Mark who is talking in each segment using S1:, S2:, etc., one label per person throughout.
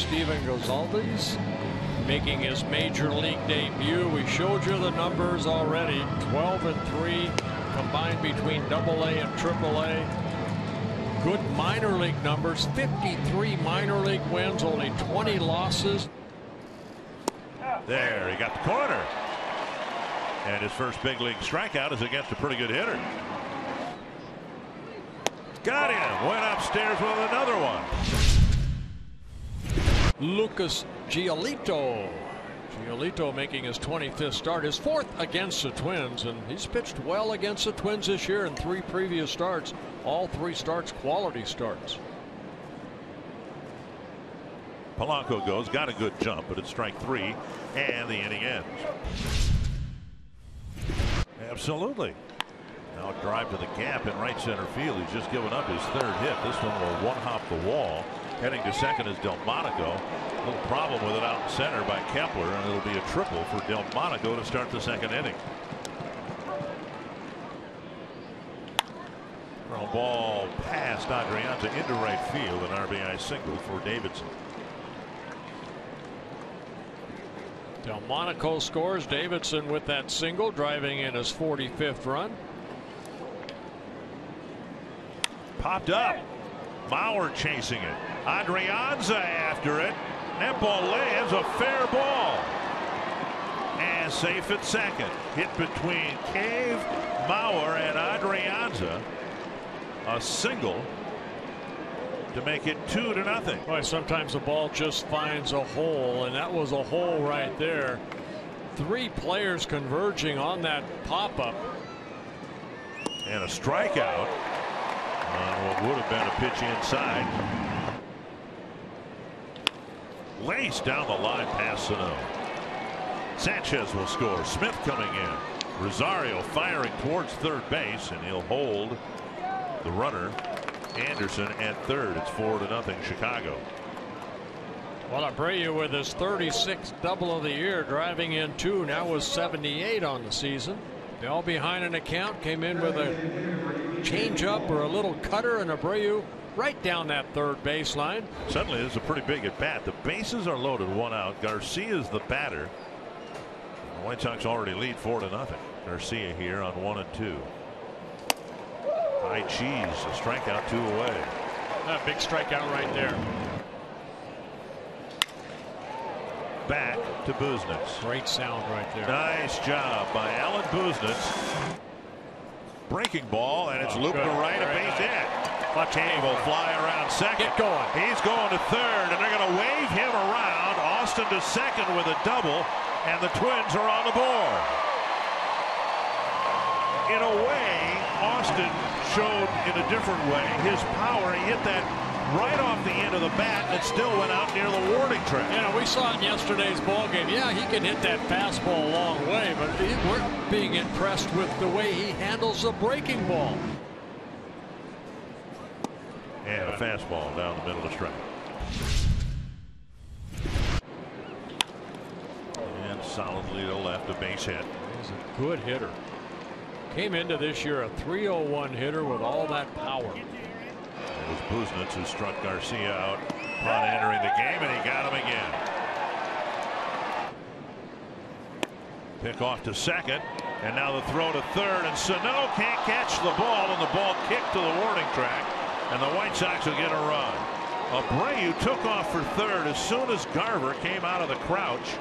S1: Steven Gonzalez making his major league debut. We showed you the numbers already. 12-3 combined between AA and AAA. Good minor league numbers. 53 minor league wins, only 20 losses.
S2: There, he got the corner. And his first big league strikeout is against a pretty good hitter. Got him. Went upstairs with another one.
S1: Lucas Giolito. Giolito making his 25th start, his 4th against the Twins, and he's pitched well against the Twins this year in 3 previous starts. All 3 starts quality starts.
S2: Polanco goes, got a good jump, but it's strike 3, and the inning ends. Absolutely. Now a drive to the gap in right center field. He's just given up his 3rd hit. This one will one-hop the wall. Heading to second is Delmonico. A little problem with it out in center by Kepler, and it'll be a triple for Delmonico to start the 2nd inning. Ground ball past Adrianza into right field, an RBI single for Davidson.
S1: Delmonico scores. Davidson with that single, driving in his 45th run.
S2: Popped up. Mauer chasing it. Adrianza after it. That ball lands, a fair ball. And safe at second. Hit between Cave, Mauer, and Adrianza. A single to make it 2-0.
S1: Boy, sometimes the ball just finds a hole, and that was a hole right there. 3 players converging on that pop-up.
S2: And a strikeout on what would have been a pitch inside. Laced down the line past Sano. Sanchez will score. Smith coming in. Rosario firing towards 3rd base, and he'll hold the runner Anderson at 3rd. It's 4-0 Chicago.
S1: Well, Abreu with his 36th double of the year, driving in 2, now with 78 on the season. Bell behind an account, came in with a changeup or a little cutter, and Abreu right down that 3rd baseline.
S2: Suddenly this is a pretty big at bat. The bases are loaded, 1 out. Garcia's the batter. The White Sox already lead 4-0. Garcia here on 1 and 2. High cheese, a strikeout, 2 away.
S1: A big strikeout right there.
S2: Back to Buznitz.
S1: Great sound right there.
S2: Nice job by Alan Buznitz. Breaking ball, and it's looped to right, a base hit. Cave will fly around second.
S1: Get going.
S2: He's going to 3rd, and they're going to wave him around. Austin to second with a double, and the Twins are on the board. In a way, Austin showed in a different way his power. He hit that right off the end of the bat, and it still went out near the warning track.
S1: You know, we saw it in yesterday's ball game. Yeah, he can hit that fastball a long way, but we're being impressed with the way he handles the breaking ball.
S2: And a fastball down the middle of the strike. And solidly to left, a base hit.
S1: He's a good hitter. Came into this year a .301 hitter with all that power.
S2: It was Buznitz who struck Garcia out upon entering the game, and he got him again. Pick off to second, and now the throw to 3rd, and Sano can't catch the ball, and the ball kicked to the warning track, and the White Sox will get a run. Abreu took off for 3rd as soon as Garver came out of the crouch,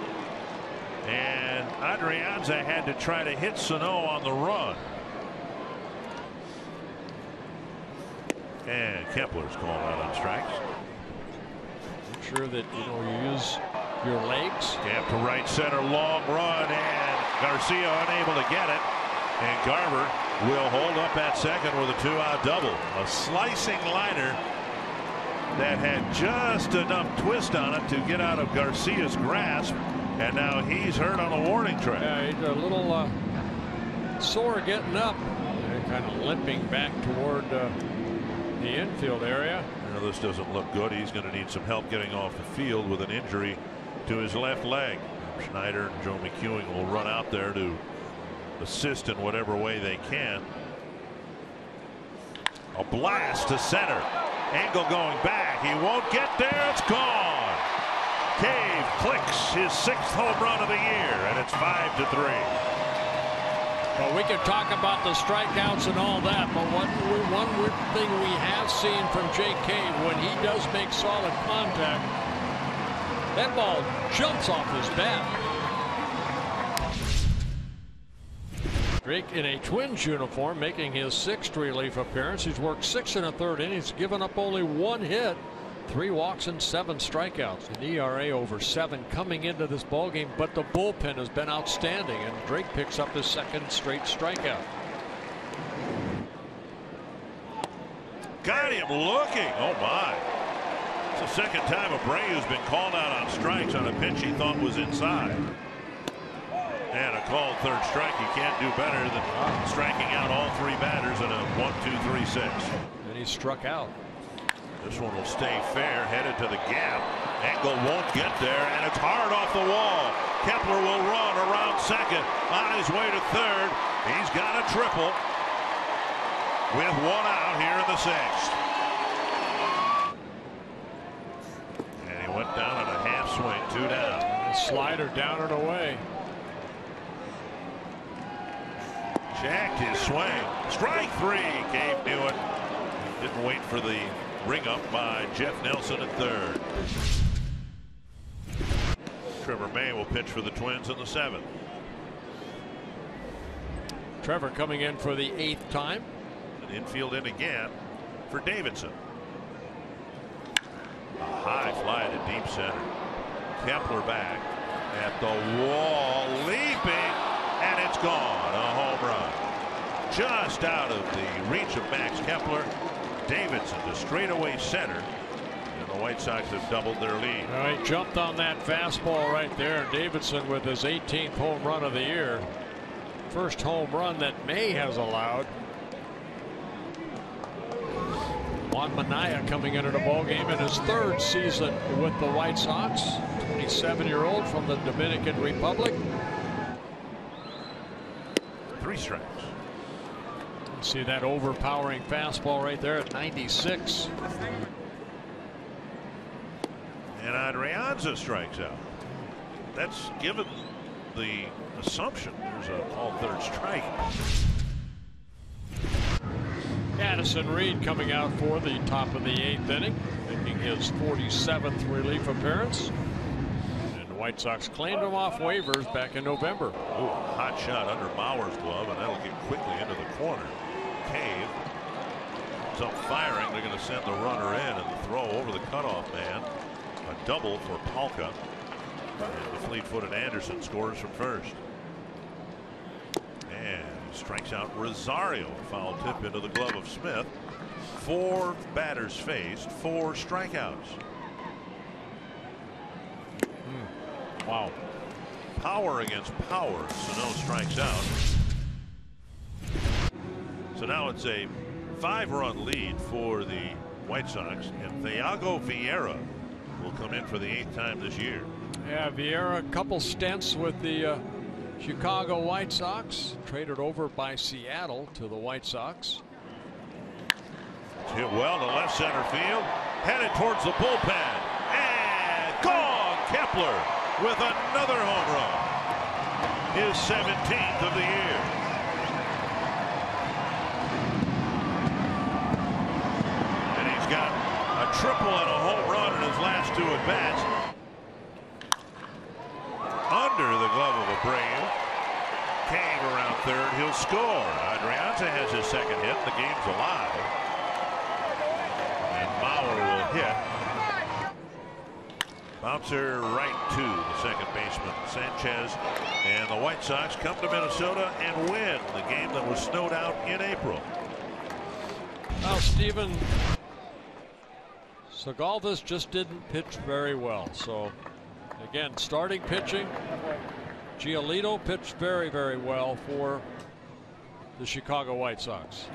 S2: and Adrianza had to try to hit Sano on the run. And Kepler's called out on strikes.
S1: I'm sure that you use your legs.
S2: Gap to right center, long run, and Garcia unable to get it. And Garver will hold up at second with a 2-out double. A slicing liner that had just enough twist on it to get out of Garcia's grasp, and now he's hurt on a warning track.
S1: Yeah, he's a little sore getting up, kind of limping back toward the infield area.
S2: This doesn't look good. He's going to need some help getting off the field with an injury to his left leg. Schneider and Joe McEwing will run out there to assist in whatever way they can. A blast to center. Engel going back. He won't get there. It's gone. Cave clicks his 6th home run of the year, and it's 5-3.
S1: Well, we can talk about the strikeouts and all that, but one thing we have seen from Jake Cave, when he does make solid contact, that ball jumps off his bat. Drake in a Twins uniform, making his 6th relief appearance. He's worked 6 1/3 innings, given up only 1 hit, 3 walks and 7 strikeouts. An ERA over 7 coming into this ballgame, but the bullpen has been outstanding, and Drake picks up his 2nd straight strikeout.
S2: Got him looking. Oh my. It's the 2nd time Abreu's been called out on strikes on a pitch he thought was inside. And a called 3rd strike. You can't do better than striking out all 3 batters in a 1-2-3-6.
S1: And he struck out.
S2: This one will stay fair, headed to the gap. Engel won't get there, and it's hard off the wall. Kepler will run around 2nd, on his way to 3rd. He's got a triple with 1 out here in the 6th. And he went down on a half swing, 2 down.
S1: Slider down and away.
S2: Checked his swing. Strike 3. Cave knew it. Didn't wait for the ring up by Jeff Nelson at 3rd. Trevor May will pitch for the Twins in the 7th.
S1: Trevor coming in for the 8th time.
S2: An infield in again for Davidson. A high fly to deep center. Kepler back at the wall, leaping, and it's gone. A home run. Just out of the reach of Max Kepler. Davidson to straightaway center, and the White Sox have doubled their lead.
S1: He jumped on that fastball right there. Davidson with his 18th home run of the year. First home run that May has allowed. Juan Minaya coming into the ballgame in his 3rd season with the White Sox. 27-year-old from the Dominican Republic.
S2: 3 strikes.
S1: See that overpowering fastball right there at 96.
S2: And Adrianza strikes out. That's given the assumption there's a called 3rd strike.
S1: Addison Reed coming out for the top of the 8th inning, making his 47th relief appearance. And the White Sox claimed him off waivers back in November.
S2: Ooh, hot shot under Mauer's glove, and that'll get quickly into the corner. Cave is up firing. They're going to send the runner in, and the throw over the cutoff man. A double for Palka. And the fleet-footed Anderson scores from 1st. And strikes out Rosario. Foul tip into the glove of Smith. 4 batters faced, 4 strikeouts.
S1: Wow.
S2: Power against power. Sano strikes out. So now it's a 5-run lead for the White Sox, and Thiago Vieira will come in for the 8th time this year.
S1: Yeah, Vieira, a couple stints with the Chicago White Sox, traded over by Seattle to the White Sox.
S2: It's hit well to left center field, headed towards the bullpen, and gone. Kepler with another home run, his 17th of the year. Got a triple and a home run in his last 2 at-bats. Under the glove of Abreu. Cave around 3rd. He'll score. Adrianza has his 2nd hit. The game's alive. And Mauer will hit. Bouncer right to the 2nd baseman, Sanchez. And the White Sox come to Minnesota and win the game that was snowed out in April.
S1: Well, Stephen, Segalvis just didn't pitch very well. So again, starting pitching, Giolito pitched very, very well for the Chicago White Sox.